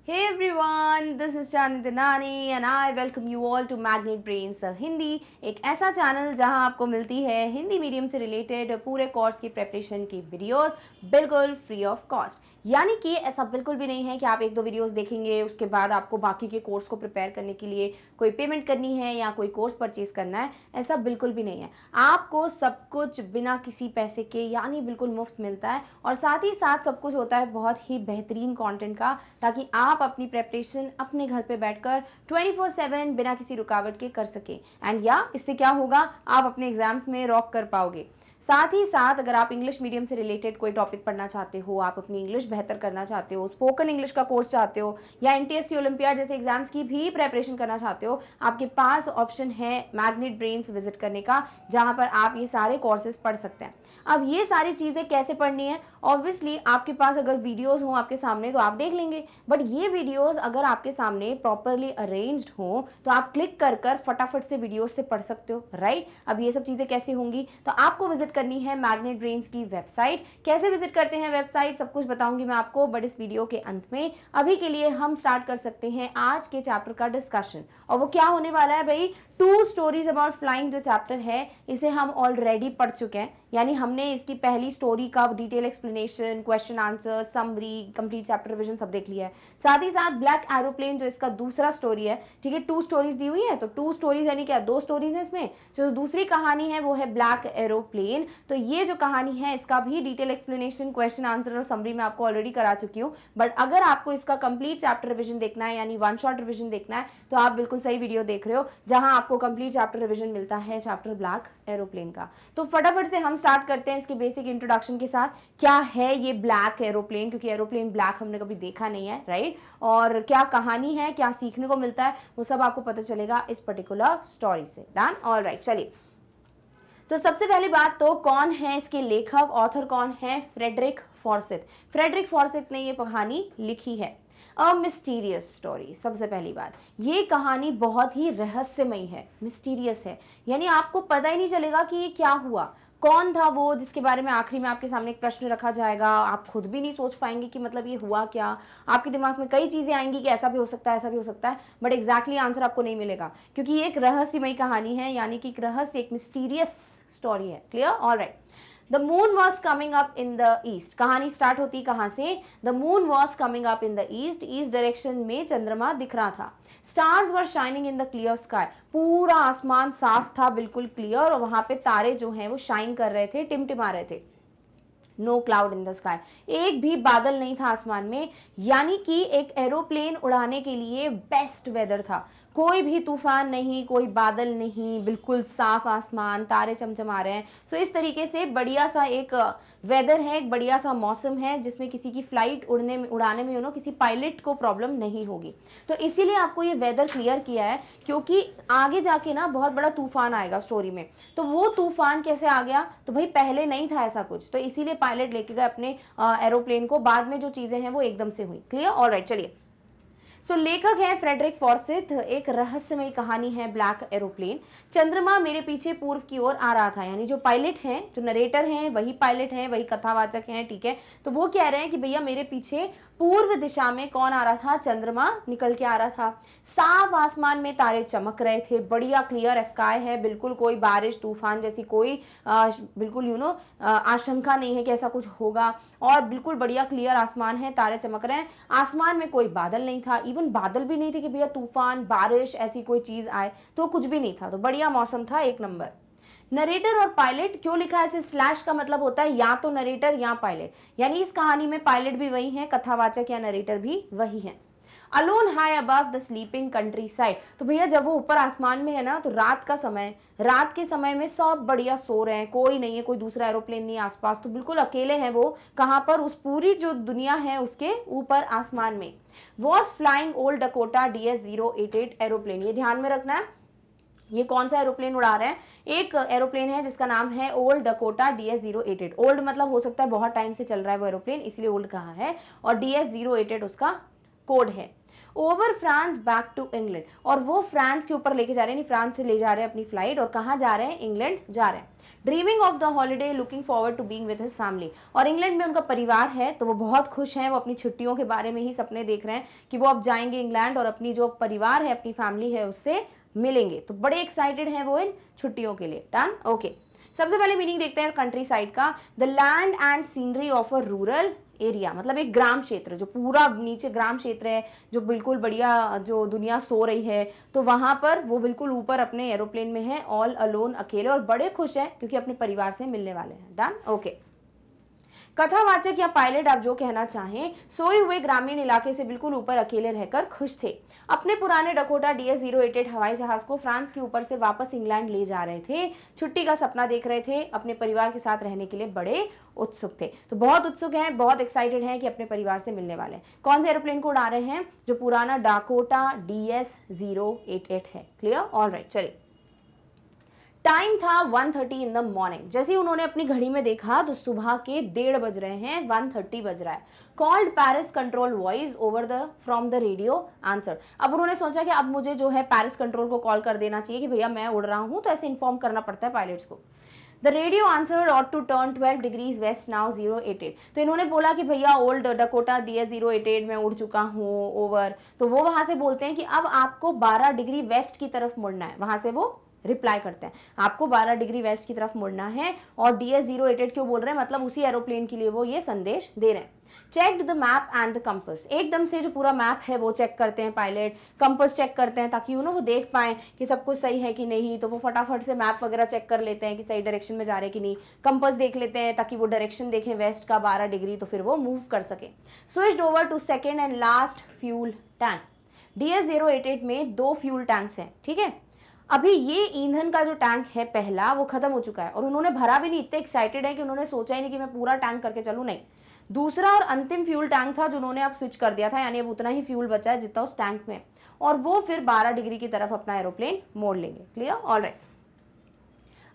Hey everyone, this is Chandni Nani and I welcome you all to Magnet Brains Hindi, एक ऐसा channel जहां आपको मिलती है हिंदी मीडियम से रिलेटेड पूरे कोर्स की प्रेपरेशन की वीडियोस बिल्कुल फ्री ऑफ कॉस्ट। यानी कि ऐसा बिल्कुल भी नहीं है कि आप एक दो वीडियोस देखेंगे उसके बाद आपको बाकी के कोर्स को प्रिपेयर करने के लिए कोई पेमेंट करनी है या कोई कोर्स परचेज करना है, ऐसा बिल्कुल भी नहीं है। आपको सब कुछ बिना किसी पैसे के यानी बिल्कुल मुफ्त मिलता है और साथ ही साथ सब कुछ होता है बहुत ही बेहतरीन कंटेंट का, ताकि आप अपनी प्रेपरेशन अपने घर पे बैठकर 24/7 बिना किसी रुकावट के कर सकें। एंड या इससे क्या होगा, आप अपने एग्जाम्स में रॉक कर पाओगे। साथ ही साथ अगर आप इंग्लिश मीडियम से रिलेटेड कोई टॉपिक पढ़ना चाहते हो, आप अपनी इंग्लिश बेहतर करना चाहते हो, स्पोकन इंग्लिश का कोर्स चाहते हो या एनटीएससी ओलंपियाड जैसे एग्जाम्स की भी प्रेपरेशन करना चाहते हो, आपके पास ऑप्शन है मैग्नेट ब्रेन्स विजिट करने का, जहां पर आप ये सारे कोर्सेज पढ़ सकते हैं। अब ये सारी चीज़ें कैसे पढ़नी है, ऑब्वियसली आपके पास अगर वीडियोस हों आपके सामने तो आप देख लेंगे, बट ये वीडियोस अगर आपके सामने प्रॉपरली अरेंज्ड हों तो आप क्लिक कर कर फटाफट से वीडियोस से पढ़ सकते हो, राइट। अब ये सब चीज़ें कैसे होंगी, तो आपको विजिट करनी है मैग्नेट ब्रेन्स की वेबसाइट। कैसे विजिट करते हैं वेबसाइट सब कुछ बताऊंगी मैं आपको, बट इस वीडियो के अंत में अभी के लिए हम स्टार्ट कर सकते हैं आज के चैप्टर का डिस्कशन। और वो क्या होने वाला है भाई, 2 स्टोरीज अबाउट फ्लाइंग जो चैप्टर है इसे हम ऑलरेडी पढ़ चुके हैं, यानी हमने इसकी पहली स्टोरी का detail explanation, question answer, summary, complete chapter revision सब देख लिया है। साथ ही साथ ब्लैक एरोप्लेन जो इसका दूसरा स्टोरी है, ठीक है, 2 स्टोरीज दी हुई है, तो 2 स्टोरीज यानी क्या 2 स्टोरीज है इसमें। जो दूसरी कहानी है वो है ब्लैक एरोप्लेन, तो ये जो कहानी है इसका भी डिटेल एक्सप्लेनेशन, क्वेश्चन आंसर और समरी मैं आपको ऑलरेडी करा चुकी हूँ। बट अगर आपको इसका कंप्लीट चैप्टर रिवीजन देखना है यानी 1 शॉट रिवीजन देखना है तो आप बिल्कुल सही वीडियो देख रहे हो, जहां आपको कंप्लीट चैप्टर रिवीजन मिलता है चैप्टर ब्लैक एरोप्लेन का। तो फटाफट से हम स्टार्ट करते हैं इसके बेसिक इंट्रोडक्शन के साथ। क्या है ये ब्लैक एरोप्लेन, क्योंकि एरोप्लेन ब्लैक हमने कभी देखा नहीं है, राइट। और क्या कहानी है, क्या सीखने को मिलता है, वो सब आपको पता चलेगा इस पर्टिकुलर स्टोरी से। डन, ऑलराइट, चलिए। तो सबसे पहली बात तो कौन है इसके लेखक, ऑथर कौन है, फ्रेडरिक फॉर्सिथ। फ्रेडरिक फॉर्सिथ ने ये कहानी लिखी है अ मिस्टीरियस स्टोरी। सबसे पहली बात, ये कहानी बहुत ही रहस्यमयी है, मिस्टीरियस है, यानी आपको पता ही नहीं चलेगा कि ये क्या हुआ, कौन था वो जिसके बारे में आखिरी में आपके सामने एक प्रश्न रखा जाएगा। आप खुद भी नहीं सोच पाएंगे कि मतलब ये हुआ क्या। आपके दिमाग में कई चीज़ें आएंगी कि ऐसा भी हो सकता है, ऐसा भी हो सकता है, बट एग्जैक्टली आंसर आपको नहीं मिलेगा, क्योंकि ये एक रहस्यमयी कहानी है, यानी कि एक रहस्य, एक मिस्टीरियस स्टोरी है। Clear, alright. The moon was coming up in the east. कहानी स्टार्ट होती कहाँ से, the moon was coming up in the east, east direction में चंद्रमा दिख रहा था। Stars were shining in the clear sky, पूरा आसमान साफ था, बिल्कुल क्लियर, और वहां पे तारे जो हैं वो शाइन कर रहे थे, टिमटिमा रहे थे। No cloud in the sky, एक भी बादल नहीं था आसमान में, यानी कि एक एरोप्लेन उड़ाने के लिए बेस्ट वेदर था। कोई भी तूफान नहीं, कोई बादल नहीं, बिल्कुल साफ आसमान, तारे चमचमा रहे हैं। सो इस तरीके से बढ़िया सा एक वेदर है, एक बढ़िया सा मौसम है, जिसमें किसी की फ्लाइट उड़ाने में किसी पायलट को प्रॉब्लम नहीं होगी। तो इसीलिए आपको ये वेदर क्लियर किया है, क्योंकि आगे जाके ना बहुत बड़ा तूफान आएगा स्टोरी में। तो वो तूफान कैसे आ गया, तो भाई पहले नहीं था ऐसा कुछ, तो इसीलिए पायलट लेके गए अपने एरोप्लेन को, बाद में जो चीजें हैं वो एकदम से हुई। क्लियर, ऑलराइट, चलिए। सो लेखक है फ्रेडरिक फॉर्सिथ। एक रहस्यमयी कहानी है ब्लैक एरोप्लेन। चंद्रमा मेरे पीछे पूर्व की ओर आ रहा था, यानी जो पायलट हैं, जो नरेटर हैं, वही पायलट हैं, वही कथावाचक हैं, ठीक है। तो वो कह रहे हैं कि भैया मेरे पीछे पूर्व दिशा में कौन आ रहा था, चंद्रमा निकल के आ रहा था। साफ आसमान में तारे चमक रहे थे, बढ़िया क्लियर स्काई है, बिल्कुल कोई बारिश तूफान जैसी कोई बिल्कुल आशंका नहीं है कि ऐसा कुछ होगा, और बिल्कुल बढ़िया क्लियर आसमान है, तारे चमक रहे हैं। आसमान में कोई बादल नहीं था, इवन बादल भी नहीं थे कि भैया तूफान बारिश ऐसी कोई चीज आए, तो कुछ भी नहीं था, तो बढ़िया मौसम था, एक नंबर। नरेटर और पायलट क्यों लिखा है, ऐसे स्लैश का मतलब होता है या तो नरेटर या पायलट, यानी इस कहानी में पायलट भी वही है, कथावाचक या नरेटर भी वही है। Alone high above the sleeping country side, तो भैया जब वो ऊपर आसमान में है ना, तो रात का समय, रात के समय में सब बढ़िया सो रहे हैं, कोई नहीं है, कोई दूसरा एरोप्लेन नहीं आसपास, तो बिल्कुल अकेले हैं वो। कहां पर, उस पूरी जो दुनिया है उसके ऊपर आसमान में। Was flying old Dakota DS-088 aeroplane, ये ध्यान में रखना है, ये कौन सा एरोप्लेन उड़ा रहे हैं, एक एरोप्लेन है जिसका नाम है ओल्ड डकोटा DS-088। ओल्ड मतलब हो सकता है बहुत टाइम से चल रहा है वो एरोप्लेन, इसलिए ओल्ड कहा है, और DS-088 उसका कोड है। Over France back to England, और वो फ्रांस के ऊपर लेके जा रहे हैं, फ्रांस से ले जा रहे हैं अपनी फ्लाइट, और कहाँ जा रहे हैं, इंग्लैंड जा रहे हैं। Dreaming of the holiday, looking forward to being with his family, और इंग्लैंड में उनका परिवार है तो वो बहुत खुश हैं, वो अपनी छुट्टियों के बारे में ही सपने देख रहे हैं कि वो अब जाएंगे इंग्लैंड और अपनी जो परिवार है, अपनी फैमिली है, उससे मिलेंगे, तो बड़े एक्साइटेड हैं वो इन छुट्टियों के लिए। Done, okay. सबसे पहले मीनिंग देखते हैं कंट्री साइड का। The land and scenery of a rural area, मतलब एक ग्राम क्षेत्र, जो पूरा नीचे ग्राम क्षेत्र है, जो बिल्कुल बढ़िया, जो दुनिया सो रही है, तो वहां पर वो बिल्कुल ऊपर अपने एरोप्लेन में है, ऑल अलोन, अकेले, और बड़े खुश हैं क्योंकि अपने परिवार से मिलने वाले हैं। Done, okay. कथावाचक या पायलट आप जो कहना चाहें, सोए हुए ग्रामीण इलाके से बिल्कुल ऊपर अकेले रहकर खुश थे। अपने पुराने डकोटा DS-088 हवाई जहाज को फ्रांस के ऊपर से वापस इंग्लैंड ले जा रहे थे, छुट्टी का सपना देख रहे थे, अपने परिवार के साथ रहने के लिए बड़े उत्सुक थे। तो बहुत उत्सुक हैं, बहुत एक्साइटेड हैं कि अपने परिवार से मिलने वाले हैं। कौन से एरोप्लेन को उड़ा रहे हैं, जो पुराना डाकोटा DS-088 है। क्लियर, ऑलराइट, चलिए। टाइम था 1:30 इन द मॉर्निंग। जैसे ही उन्होंने अपनी घड़ी में देखा तो सुबह के 1:30 बज रहे हैं, 1:30 बज रहा है। Called Paris control voice over the from the radio answer. अब उन्होंने सोचा कि अब मुझे जो है पेरिस कंट्रोल को कॉल कर देना चाहिए कि भैया मैं उड़ रहा हूं, तो ऐसे इन्फॉर्म करना पड़ता है पायलट्स को। The radio answered ought to turn 12 degrees west now 088। तो इन्होंने बोला कि भैया ओल्ड डकोटा DS-088 में उड़ चुका हूँ, ओवर। तो वो वहां से बोलते हैं कि अब आपको 12 डिग्री वेस्ट की तरफ मुड़ना है। वहां से वो रिप्लाई करते हैं, आपको 12 डिग्री वेस्ट की तरफ मुड़ना है। और DS-088 क्यों बोल रहे हैं, मतलब उसी एरोप्लेन के लिए वो ये संदेश दे रहे हैं। Check the map and the compass, एकदम से जो पूरा मैप है वो चेक करते हैं पायलट, कंपस चेक करते हैं ताकि वो देख पाए कि सब कुछ सही है कि नहीं। तो वो फटाफट से मैप वगैरह चेक कर लेते हैं कि सही डायरेक्शन में जा रहे हैं कि नहीं। कंपस देख लेते हैं ताकि वो डायरेक्शन देखें वेस्ट का 12 डिग्री, तो फिर वो मूव कर सके। Switched over to second and last fuel tank. DS-088 में 2 फ्यूल टैंक्स हैं, ठीक है। अभी ये ईंधन का जो टैंक है पहला, वो खत्म हो चुका है और उन्होंने भरा भी नहीं, इतने एक्साइटेड है कि उन्होंने सोचा ही नहीं कि मैं पूरा टैंक करके चलूं, नहीं। दूसरा और अंतिम फ्यूल टैंक था जो उन्होंने अब स्विच कर दिया था, यानी अब उतना ही फ्यूल बचा है जितना उस टैंक में, और वो फिर 12 डिग्री की तरफ अपना एरोप्लेन मोड़ लेंगे। Clear, alright.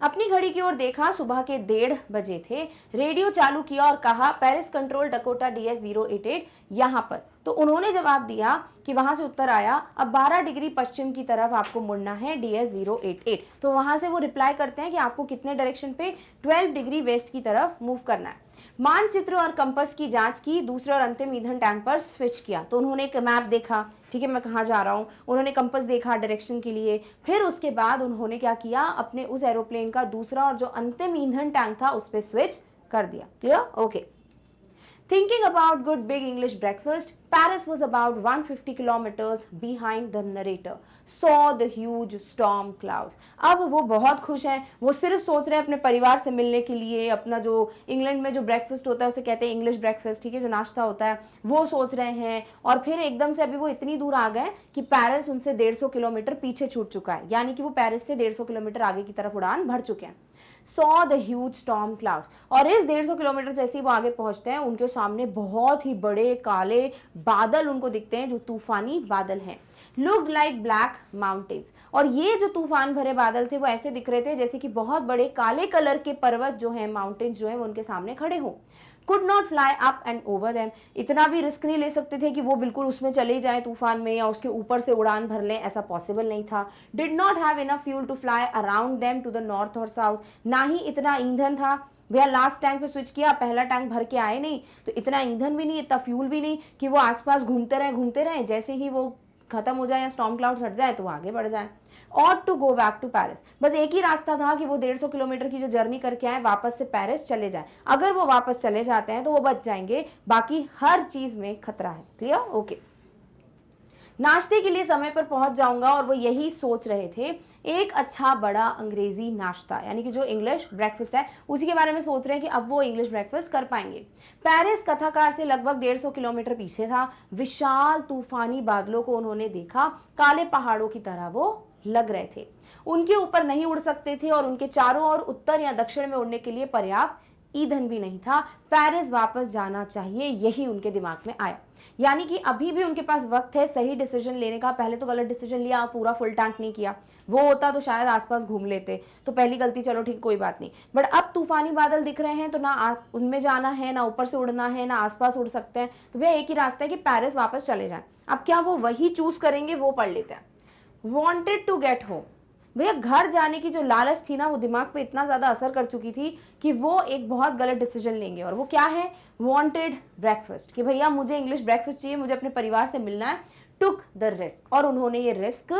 अपनी घड़ी की ओर देखा, सुबह के 1:30 बजे थे। रेडियो चालू किया और कहा पेरिस कंट्रोल डकोटा DS-088 यहाँ पर। तो उन्होंने जवाब दिया कि वहां से उत्तर आया, अब 12 डिग्री पश्चिम की तरफ आपको मुड़ना है DS-088। तो वहां से वो रिप्लाई करते हैं कि आपको कितने डायरेक्शन पे, 12 डिग्री वेस्ट की तरफ मूव करना है। मानचित्र और कंपास की जांच की, दूसरे और अंतिम ईंधन टैंक पर स्विच किया। तो उन्होंने एक मैप देखा, ठीक है मैं कहाँ जा रहा हूँ, उन्होंने कंपास देखा डायरेक्शन के लिए। फिर उसके बाद उन्होंने क्या किया, अपने उस एरोप्लेन का दूसरा और जो अंतिम ईंधन टैंक था उस पर स्विच कर दिया। Clear, okay. Thinking about good big English breakfast, Paris was about 150 kilometers behind the narrator. Saw the huge storm clouds. अब वो बहुत खुश हैं, वो सिर्फ सोच रहे हैं अपने परिवार से मिलने के लिए, अपना जो इंग्लैंड में जो ब्रेकफास्ट होता है उसे कहते हैं इंग्लिश ब्रेकफास्ट, ठीक है, जो नाश्ता होता है वो सोच रहे हैं। और फिर एकदम से अभी वो इतनी दूर आ गए कि पेरिस उनसे 150 किलोमीटर पीछे छूट चुका है, यानी कि वो पेरिस से 150 किलोमीटर आगे की तरफ उड़ान भर चुके हैं। Saw the huge storm clouds, और इस 150 किलोमीटर जैसे ही वो आगे पहुंचते हैं उनके सामने बहुत ही बड़े काले बादल उनको दिखते हैं, जो तूफानी बादल हैं। लुक्ड लाइक ब्लैक माउंटेन्स, और ये जो तूफान भरे बादल थे वो ऐसे दिख रहे थे जैसे कि बहुत बड़े काले कलर के पर्वत जो हैं, माउंटेन्स जो हैं, वो उनके सामने खड़े हों। Could not fly up and over them, इतना भी रिस्क नहीं ले सकते थे कि वो बिल्कुल उसमें चले जाए तूफान में या उसके ऊपर से उड़ान भर लें, ऐसा पॉसिबल नहीं था। Did not have enough fuel to fly around them to the north और साउथ, ना ही इतना ईंधन था। भैया लास्ट टैंक पे स्विच किया, पहला टैंक भर के आए नहीं, तो इतना ईंधन भी नहीं, इतना फ्यूल भी नहीं कि वो आसपास घूमते रहे, जैसे ही वो खत्म हो जाए या स्टॉर्म क्लाउड हट जाए तो वो आगे बढ़ जाए। और to go back to Paris, बस एक ही रास्ता था कि वो 150 किलोमीटर की जो जर्नी करके आए वापस से पेरिस चले जाए। अगर वो वापस चले जाते हैं तो वो बच जाएंगे, बाकी हर चीज में खतरा है। Clear, okay. नाश्ते के लिए समय पर पहुंच जाऊंगा, और वो यही सोच रहे थे, एक अच्छा बड़ा अंग्रेजी नाश्ता, यानी कि जो इंग्लिश ब्रेकफास्ट है उसी के बारे में सोच रहे हैं कि अब वो इंग्लिश ब्रेकफास्ट कर पाएंगे। पेरिस कथाकार से लगभग 150 किलोमीटर पीछे था। विशाल तूफानी बादलों को उन्होंने देखा, काले पहाड़ों की तरह वो लग रहे थे। उनके ऊपर नहीं उड़ सकते थे और उनके चारों ओर उत्तर या दक्षिण में उड़ने के लिए पर्याप्त ईंधन भी नहीं था। पेरिस वापस जाना चाहिए, यही उनके दिमाग में आया। यानी कि अभी भी उनके पास वक्त है सही डिसीजन लेने का। पहले तो गलत डिसीजन लिया, पूरा फुल टैंक नहीं किया, वो होता तो शायद आसपास घूम लेते, तो पहली गलती चलो ठीक कोई बात नहीं। बट अब तूफानी बादल दिख रहे हैं तो ना उनमें जाना है, ना ऊपर से उड़ना है, ना आसपास उड़ सकते हैं, तो भैया एक ही रास्ता है कि पेरिस वापस चले जाएं। अब क्या वो वही चूज करेंगे, वो पढ़ लेते हैं। वॉन्टेड टू गेट होम, भैया घर जाने की जो लालच थी ना वो दिमाग पे इतना ज्यादा असर कर चुकी थी कि वो एक बहुत गलत डिसीजन लेंगे। और वो क्या है, वांटेड ब्रेकफास्ट, कि भैया मुझे इंग्लिश ब्रेकफास्ट चाहिए, मुझे अपने परिवार से मिलना है। टुक द रिस्क, और उन्होंने ये रिस्क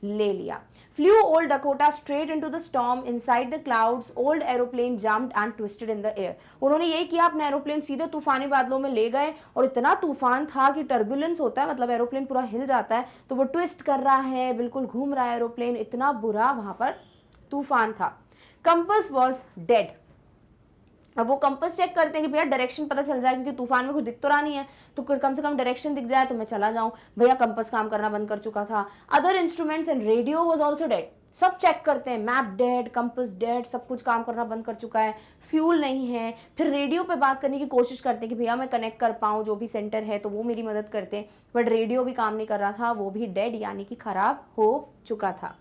ले लिया। Flew old Dakota straight into the storm inside the clouds. Old aeroplane jumped and twisted in the air. उन्होंने यही किया, अपना एरोप्लेन सीधे तूफानी बादलों में ले गए, और इतना तूफान था कि टर्बुलेंस होता है, मतलब एरोप्लेन पूरा हिल जाता है, तो वो ट्विस्ट कर रहा है, बिल्कुल घूम रहा है एरोप्लेन, इतना बुरा वहां पर तूफान था। Compass was dead. अब वो कंपस चेक करते हैं कि भैया डायरेक्शन पता चल जाए, क्योंकि तूफान में कुछ दिख तो रहा नहीं है, तो कम से कम डायरेक्शन दिख जाए तो मैं चला जाऊं। भैया कंपस काम करना बंद कर चुका था। Other instruments and radio was also dead. सब चेक करते हैं, मैप डेड, कंपस डेड, सब कुछ काम करना बंद कर चुका है, फ्यूल नहीं है। फिर रेडियो पे बात करने की कोशिश करते हैं कि भैया मैं कनेक्ट कर पाऊँ जो भी सेंटर है, तो वो मेरी मदद करते हैं, बट रेडियो भी काम नहीं कर रहा था, वो भी डेड यानी कि खराब हो चुका था।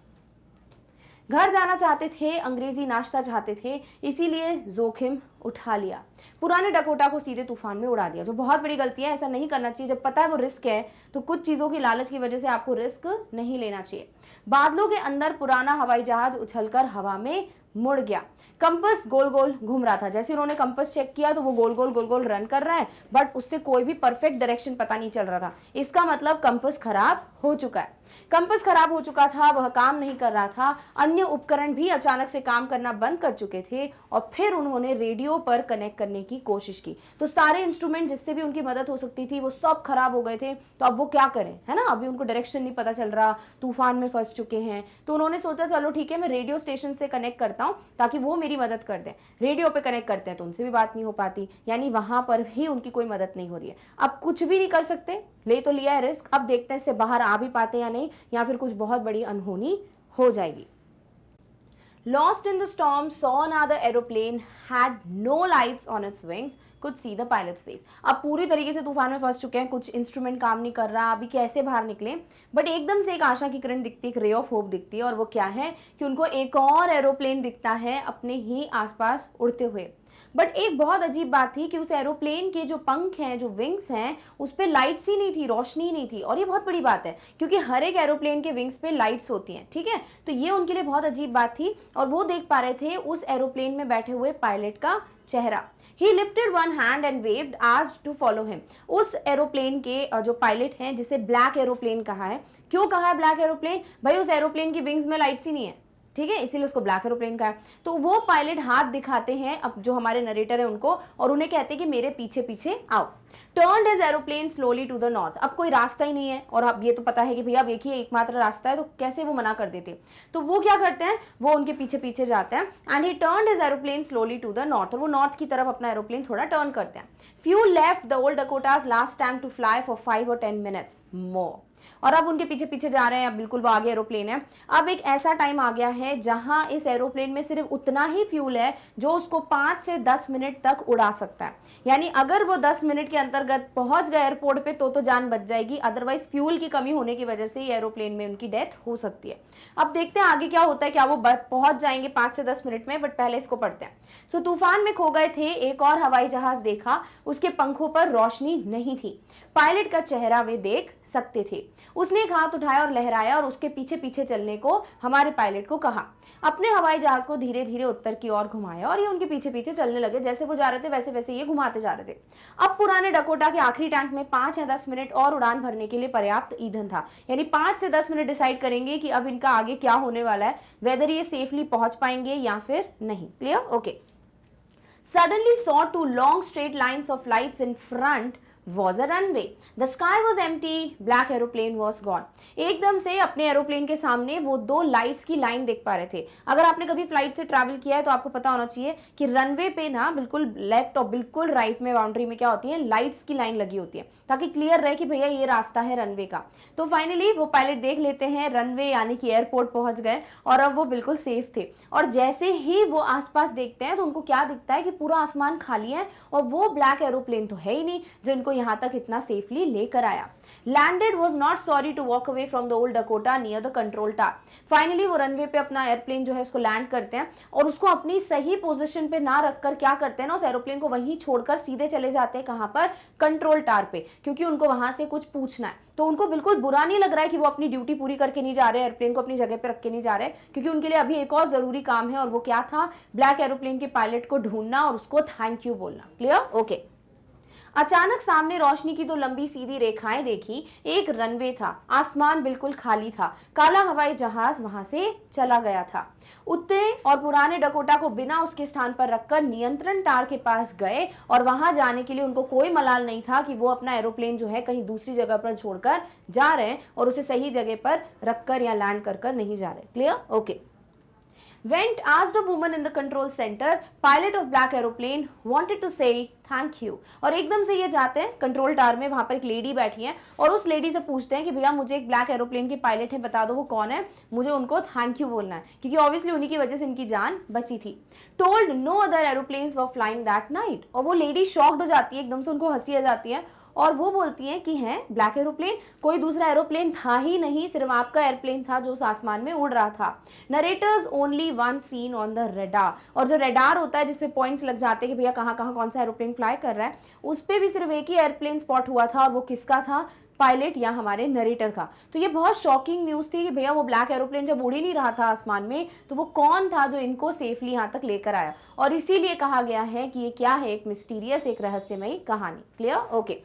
घर जाना चाहते थे, अंग्रेजी नाश्ता चाहते थे, इसीलिए जोखिम उठा लिया। पुराने डकोटा को सीधे तूफान में उड़ा दिया, जो बहुत बड़ी गलती है, ऐसा नहीं करना चाहिए। जब पता है वो रिस्क है तो कुछ चीजों की लालच की वजह से आपको रिस्क नहीं लेना चाहिए। बादलों के अंदर पुराना हवाई जहाज उछलकर हवा में मुड़ गया। कंपस गोल गोल घूम रहा था, जैसे उन्होंने कंपस चेक किया तो वो गोल गोल रन कर रहा है, बट उससे कोई भी परफेक्ट डायरेक्शन पता नहीं चल रहा था। इसका मतलब कंपस खराब हो चुका है। कंपस खराब हो चुका था, वह काम नहीं कर रहा था। अन्य उपकरण भी अचानक से काम करना बंद कर चुके थे, और फिर उन्होंने रेडियो पर कनेक्ट करने की कोशिश की, तो सारे इंस्ट्रूमेंट जिससे भी उनकी मदद हो सकती थी वो सब खराब हो गए थे। तो अब वो क्या करें, है ना, अभी उनको डायरेक्शन नहीं पता चल रहा, तूफान में फंस चुके हैं। तो उन्होंने सोचा चलो ठीक है, मैं रेडियो स्टेशन से कनेक्ट करता हूँ ताकि वो मेरी मदद कर दें। रेडियो पे कनेक्ट करते हैं तो उनसे भी बात नहीं हो पाती, यानी वहां पर भी उनकी कोई मदद नहीं हो रही है। अब कुछ भी नहीं कर सकते, ले तो लिया है रिस्क, अब देखते हैं इससे बाहर आ भी पाते या नहीं, या फिर कुछ बहुत बड़ी अनहोनी हो जाएगी। Lost in the storm, saw another aeroplane, had no lights on its wings, could see the pilot's face. अब पूरी तरीके से तूफान में फंस चुके हैं, कुछ इंस्ट्रूमेंट काम नहीं कर रहा, अभी कैसे बाहर निकले। बट एकदम से एक आशा की किरण दिखती है, एक रे ऑफ होप दिखती है, और वो क्या है कि उनको एक और एरोप्लेन दिखता है अपने ही आसपास उड़ते हुए। बट एक बहुत अजीब बात थी कि उस एरोप्लेन के जो पंख हैं, जो विंग्स हैं, उस पर लाइट्स ही नहीं थी, रोशनी ही नहीं थी। और ये बहुत बड़ी बात है, क्योंकि हर एक एरोप्लेन के विंग्स पे लाइट्स होती हैं, ठीक है। तो ये उनके लिए बहुत अजीब बात थी, और वो देख पा रहे थे उस एरोप्लेन में बैठे हुए पायलट का चेहरा। He lifted one hand and waved, asked to follow him. उस एरोप्लेन के जो पायलट हैं, जिसे ब्लैक एरोप्लेन कहा है, क्यों कहा है ब्लैक एरोप्लेन? भाई उस एरोप्लेन की विंग्स में लाइट्स ही नहीं है, ठीक है, इसीलिए उसको ब्लैक एरोप्लेन का है। तो वो पायलट हाथ दिखाते हैं अब जो हमारे नरेटर है उनको, और उन्हें कहते हैं कि मेरे पीछे पीछे आओ। Turned his aeroplane slowly to the north. अब कोई रास्ता ही नहीं है, और अब ये तो पता है कि भैया अब एक ही एकमात्र रास्ता है, तो कैसे वो मना कर देते। तो वो क्या करते हैं, वो उनके पीछे पीछे जाते हैं। And he turned his aeroplane slowly to the north, और वो नॉर्थ की तरफ अपना एरोप्लेन थोड़ा टर्न करते हैं। Few left the old Dakotas last time to fly for 5 or 10 minutes more। और अब उनके पीछे पीछे जा रहे हैं, अब बिल्कुल वो आगे एरोप्लेन है। अब एक ऐसा टाइम आ गया है जहां इस एरोप्लेन में सिर्फ उतना ही फ्यूल है जो उसको 5 से 10 मिनट तक उड़ा सकता है। यानी अगर वो 10 मिनट के अंतर्गत पहुंच गए एयरपोर्ट पे तो जान बच जाएगी, अदरवाइज फ्यूल की कमी होने की वजह से ये एरोप्लेन में उनकी डेथ हो सकती है। अब देखते हैं आगे क्या होता है, क्या वो पहुंच जाएंगे 5 से 10 मिनट में, बट पहले इसको पढ़ते हैं। सो तूफान में खो गए थे, एक और हवाई जहाज देखा, उसके पंखों पर रोशनी नहीं थी, पायलट का चेहरा वे देख सकते थे। उसने एक हाथ उठाया और लहराया और उसके पीछे पीछे चलने को हमारे पायलट को कहा। अपने हवाई जहाज को धीरे धीरे उत्तर की ओर घुमाया और ये उनके पीछे पीछे चलने लगे। जैसे वो जा रहे थे वैसे वैसे ये घुमाते जा रहे थे। अब पुराने डकोटा के आखिरी टैंक में 5 या 10 मिनट और उड़ान भरने के लिए पर्याप्त ईंधन था। यानी 5 से 10 मिनट डिसाइड करेंगे कि अब इनका आगे क्या होने वाला है, वेदर ये सेफली पहुंच पाएंगे या फिर नहीं। Clear? Okay. Suddenly saw 2 long straight lines of lights in front was a runway. The sky was empty. Black aeroplane was gone. एकदम से अपने एरोप्लेन के सामने वो 2 लाइट्स की लाइन देख पा रहे थे। अगर आपने कभी फ्लाइट से ट्रैवल किया है तो आपको पता होना चाहिए कि रनवे पे ना बिल्कुल लेफ्ट और बिल्कुल राइट में बाउंड्री में क्या होती है, लाइट्स की लाइन लगी होती है ताकि क्लियर रहे कि भैया ये रास्ता है रनवे का। तो फाइनली वो पायलट देख लेते हैं रनवे यानी कि एयरपोर्ट पहुंच गए और अब वो बिल्कुल सेफ थे। और जैसे ही वो आसपास देखते हैं तो उनको क्या दिखता है कि पूरा आसमान खाली है और वो ब्लैक एरोप्लेन तो है ही नहीं जो इनको यहाँ तक इतना सेफली लेकर आया। Landed, was not sorry to walk away from the old Dakota near the control tower. Finally वो रनवे पे अपना एयरप्लेन जो है उसको लैंड करते हैं और उसको अपनी सही पोजीशन पे ना रखकर क्या करते हैं ना, उस एरोप्लेन को वहीं छोड़कर सीधे चले जाते हैं कहां पर, कंट्रोल टावर पे, क्योंकि उनको वहां से कुछ पूछना है। तो उनको बिल्कुल बुरा नहीं लग रहा है कि वो अपनी ड्यूटी पूरी करके नहीं जा रहे, एयरप्लेन को अपनी जगह पे रख के नहीं जा रहे, क्योंकि उनके लिए अभी एक और जरूरी काम है, और वो क्या था, ब्लैक एरोप्लेन के पायलट को ढूंढना और उसको थैंक यू बोलना। क्लियर? ओके। अचानक सामने रोशनी की दो लंबी सीधी रेखाएं देखी। एक रनवे था, आसमान बिल्कुल खाली था, काला हवाई जहाज वहां से चला गया था। उतरे और पुराने डकोटा को बिना उसके स्थान पर रखकर नियंत्रण टावर के पास गए, और वहां जाने के लिए उनको कोई मलाल नहीं था कि वो अपना एरोप्लेन जो है कहीं दूसरी जगह पर छोड़कर जा रहे हैं और उसे सही जगह पर रखकर या लैंड कर नहीं जा रहे। Clear? Okay. Went asked a woman in the control center, pilot of black aeroplane wanted to say thank you। और एकदम से ये जाते हैं कंट्रोल टावर में, वहां पर एक लेडी बैठी है और उस लेडी से पूछते हैं कि भैया मुझे एक ब्लैक एरोप्लेन के पायलट है, बता दो वो कौन है, मुझे उनको थैंक यू बोलना है, क्योंकि ऑब्वियसली उन्हीं की वजह से इनकी जान बची थी। Told no other aeroplanes were flying that night. और वो लेडी शॉक्ड हो जाती है, एकदम से उनको हंसी आ जाती है और वो बोलती हैं कि हैं ब्लैक एरोप्लेन, कोई दूसरा एरोप्लेन था ही नहीं, सिर्फ आपका एयरप्लेन था जो उस आसमान में उड़ रहा था। Narrators only one seen on the radar. और जो रेडार होता है जिसपे पॉइंट्स लग जाते हैं कि भैया कहाँ कहाँ कौन सा एरोप्लेन फ्लाई कर रहा है, उस पर भी सिर्फ एक ही एयरप्लेन स्पॉट हुआ था, और वो किसका था, पायलट या हमारे नरेटर का। तो ये बहुत शॉकिंग न्यूज थी कि भैया वो ब्लैक एरोप्लेन जब उड़ ही नहीं रहा था आसमान में, तो वो कौन था जो इनको सेफली यहाँ तक लेकर आया। और इसीलिए कहा गया है कि ये क्या है, एक मिस्टीरियस, एक रहस्यमयी कहानी। क्लियर? ओके।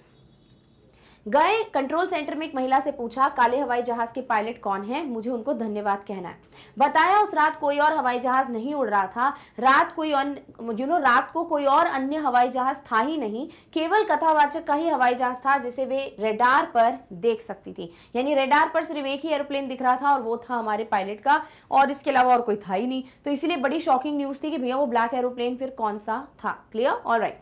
गए कंट्रोल सेंटर में एक महिला से पूछा, काले हवाई जहाज के पायलट कौन है, मुझे उनको धन्यवाद कहना है। बताया उस रात कोई और हवाई जहाज नहीं उड़ रहा था, रात को कोई और अन्य हवाई जहाज था ही नहीं, केवल कथावाचक का ही हवाई जहाज था जिसे वे रेडार पर देख सकती थी। यानी रेडार पर सिर्फ एक ही एरोप्लेन दिख रहा था और वो था हमारे पायलट का, और इसके अलावा और कोई था ही नहीं। तो इसीलिए बड़ी शॉकिंग न्यूज थी कि भैया वो ब्लैक एरोप्लेन फिर कौन सा था। क्लियर? ऑलराइट।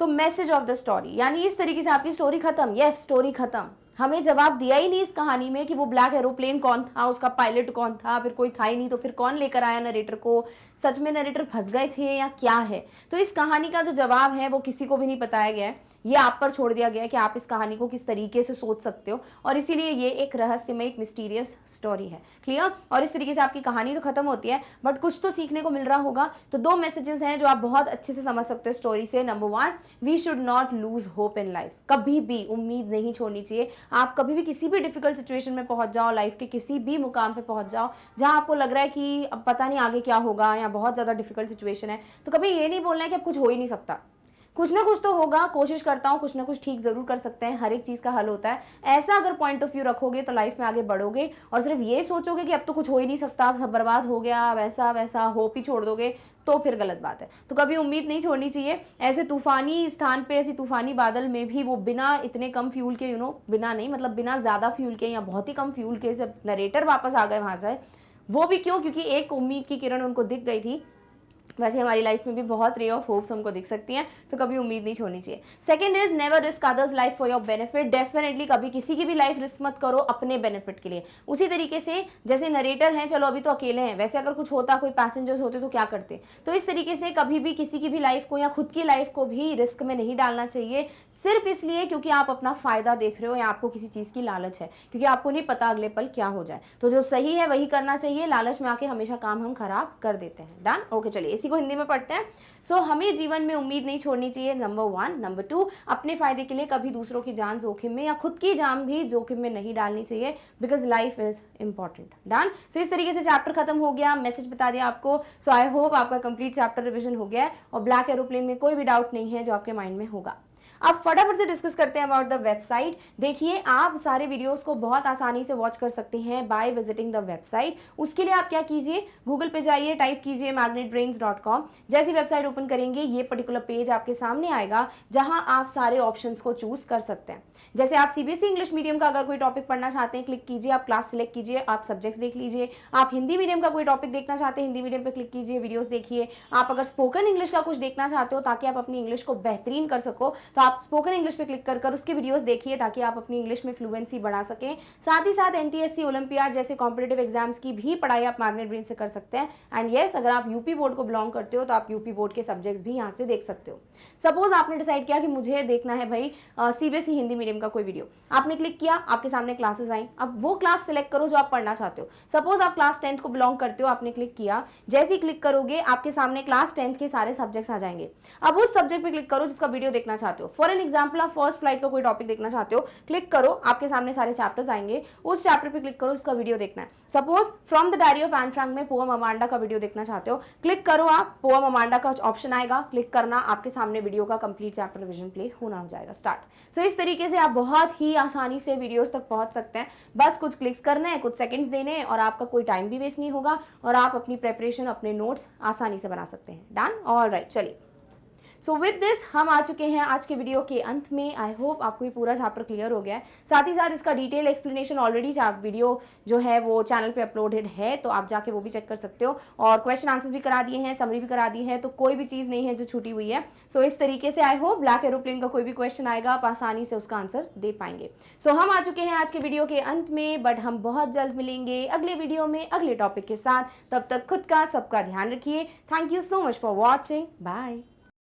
तो मैसेज ऑफ द स्टोरी, यानी इस तरीके से आपकी स्टोरी खत्म। यस, स्टोरी खत्म। हमें जवाब दिया ही नहीं इस कहानी में कि वो ब्लैक एरोप्लेन कौन था, उसका पायलट कौन था, फिर कोई था ही नहीं, तो फिर कौन लेकर आया नरेटर को, सच में नरेटर फंस गए थे या क्या है। तो इस कहानी का जो जवाब है वो किसी को भी नहीं बताया गया है, ये आप पर छोड़ दिया गया है कि आप इस कहानी को किस तरीके से सोच सकते हो, और इसीलिए ये एक रहस्यमय, एक मिस्टीरियस स्टोरी है। क्लियर? और इस तरीके से आपकी कहानी तो खत्म होती है, बट कुछ तो सीखने को मिल रहा होगा। तो दो मैसेजेस हैं जो आप बहुत अच्छे से समझ सकते हो स्टोरी से। Number 1, we should not lose hope in life. कभी भी उम्मीद नहीं छोड़नी चाहिए। आप कभी भी किसी भी डिफिकल्ट सिचुएशन में पहुंच जाओ, लाइफ के किसी भी मुकाम पे पहुंच जाओ जहां आपको लग रहा है कि अब पता नहीं आगे क्या होगा या बहुत ज्यादा डिफिकल्ट सिचुएशन है, तो कभी ये नहीं बोलना है कि अब कुछ हो ही नहीं सकता। कुछ ना कुछ तो होगा, कोशिश करता हूँ कुछ ना कुछ ठीक जरूर कर सकते हैं, हर एक चीज का हल होता है। ऐसा अगर पॉइंट ऑफ व्यू रखोगे तो लाइफ में आगे बढ़ोगे, और सिर्फ ये सोचोगे कि अब तो कुछ हो ही नहीं सकता, सब बर्बाद हो गया, वैसा वैसा होप ही छोड़ दोगे, तो फिर गलत बात है। तो कभी उम्मीद नहीं छोड़नी चाहिए। ऐसे तूफानी स्थान पे, ऐसी तूफानी बादल में भी वो बिना इतने कम फ्यूल के, बिना नहीं मतलब बिना ज्यादा फ्यूल के या बहुत ही कम फ्यूल के जब नरेटर वापस आ गए वहां से, वो भी क्यों, क्योंकि एक उम्मीद की किरण उनको दिख गई थी। वैसे हमारी लाइफ में भी बहुत रे ऑफ होप्स हमको दिख सकती हैं, तो कभी उम्मीद नहीं छोड़नी चाहिए। Second is never risk others life for your benefit. Definitely कभी किसी की भी लाइफ रिस्क मत करो अपने बेनिफिट के लिए। उसी तरीके से जैसे नरेटर हैं, चलो अभी तो अकेले हैं, वैसे अगर कुछ होता, कोई पैसेंजर्स होते तो क्या करते। तो इस तरीके से कभी भी किसी की भी लाइफ को या खुद की लाइफ को भी रिस्क में नहीं डालना चाहिए, सिर्फ इसलिए क्योंकि आप अपना फायदा देख रहे हो या आपको किसी चीज की लालच है, क्योंकि आपको नहीं पता अगले पल क्या हो जाए। तो जो सही है वही करना चाहिए, लालच में आके हमेशा काम हम खराब कर देते हैं। डन? ओके, चलिए इसी को हिंदी में पढ़ते हैं। सो हमें जीवन में उम्मीद नहीं छोड़नी चाहिए, नंबर 1। नंबर 2, अपने फायदे के लिए कभी दूसरों की जान जोखिम में या खुद की जान भी जोखिम में नहीं डालनी चाहिए, because life is important. Done? So इस तरीके से चैप्टर खत्म हो गया, मैसेज बता दिया आपको। सो आई होप आपका कंप्लीट चैप्टर रिविजन हो गया है और ब्लैक एरोप्लेन में कोई भी डाउट नहीं है जो आपके माइंड में होगा। अब फटाफट से डिस्कस करते हैं अबाउट द वेबसाइट। देखिए, आप सारे वीडियोस को बहुत आसानी से वॉच कर सकते हैं बाय विजिटिंग द वेबसाइट। उसके लिए आप क्या कीजिए, गूगल पे जाइए, टाइप कीजिए magnetbrains.com। जैसी वेबसाइट ओपन करेंगे ये पर्टिकुलर पेज आपके सामने आएगा जहां आप सारे ऑप्शंस को चूज कर सकते हैं। जैसे आप सीबीएसई इंग्लिश मीडियम का अगर कोई टॉपिक पढ़ना चाहते हैं, क्लिक कीजिए, आप क्लास सिलेक्ट कीजिए, आप सब्जेक्ट्स देख लीजिए। आप हिंदी मीडियम का कोई टॉपिक देखना चाहते हैं, हिंदी मीडियम पे क्लिक कीजिए, वीडियोस देखिए। आप अगर स्पोकन इंग्लिश का कुछ देखना चाहते हो ताकि आप अपनी इंग्लिश को बेहतरीन कर सको, तो आप स्पोकन इंग्लिश पे क्लिक कर उसके वीडियोस देखिए ताकि आप अपनी इंग्लिश में फ्लुएंसी बढ़ा सकें। साथ ही साथ एनटीएससी ओलंपियाड जैसे कॉम्पिटेटिव एग्जाम्स की भी पढ़ाई आप मैग्नेट ब्रेन से कर सकते हैं। एंड येस, अगर आप यूपी बोर्ड को बिलोंग करते हो तो आप यूपी बोर्ड के सब्जेक्ट्स भी यहाँ से देख सकते हो। सपोज आपने डिसाइड किया कि मुझे देखना है भाई सीबीएसई हिंदी मीडियम का कोई वीडियो, आपने क्लिक किया, आपके सामने क्लासेस आई। अब वो क्लास सिलेक्ट करो जो आप पढ़ना चाहते हो। सपोज आप क्लास 10th को बिलोंग करते हो, आपने क्लिक किया, जैसे ही क्लिक करोगे आपके सामने क्लास 10th के सारे सब्जेक्ट्स आ जाएंगे। अब उस सब्जेक्ट पे क्लिक करो जिसका वीडियो देखना चाहते हो। फॉर एन एग्जाम्पल, आप फर्स्ट फ्लाइट का कोई टॉपिक देखना चाहते हो, क्लिक करो, आपके सामने सारे चैप्टर्स आएंगे, उस चैप्टर पे क्लिक करो जिसका वीडियो देखना है। Suppose from the diary of Anne Frank में पोएम अमांडा का वीडियो देखना चाहते हो, क्लिक करो, आप पोएम अमांडा का ऑप्शन आएगा, क्लिक करना, आपके सामने वीडियो का कंप्लीट चैप्टर रिवीजन प्ले होना हो जाएगा स्टार्ट। सो इस तरीके से आप बहुत ही आसानी से वीडियोस तक पहुंच सकते हैं। बस कुछ क्लिक्स करने हैं, कुछ सेकंड्स देने हैं और आपका कोई टाइम भी वेस्ट नहीं होगा और आप अपनी प्रेपरेशन, अपने नोट्स आसानी से बना सकते हैं। डन? ऑलराइट, चलिए। सो विद दिस हम आ चुके हैं आज के वीडियो के अंत में। आई होप आपको ये पूरा चैप्टर क्लियर हो गया है। साथ ही साथ इसका डिटेल एक्सप्लेनेशन ऑलरेडी वीडियो जो है वो चैनल पे अपलोडेड है, तो आप जाके वो भी चेक कर सकते हो। और क्वेश्चन आंसर्स भी करा दिए हैं, समरी भी करा दी है, तो कोई भी चीज़ नहीं है जो छूटी हुई है। सो इस तरीके से आई होप ब्लैक एरोप्लेन का कोई भी क्वेश्चन आएगा आप आसानी से उसका आंसर दे पाएंगे। सो हम आ चुके हैं आज के वीडियो के अंत में, बट हम बहुत जल्द मिलेंगे अगले वीडियो में अगले टॉपिक के साथ। तब तक खुद का सबका ध्यान रखिए। Thank you so much for watching. Bye.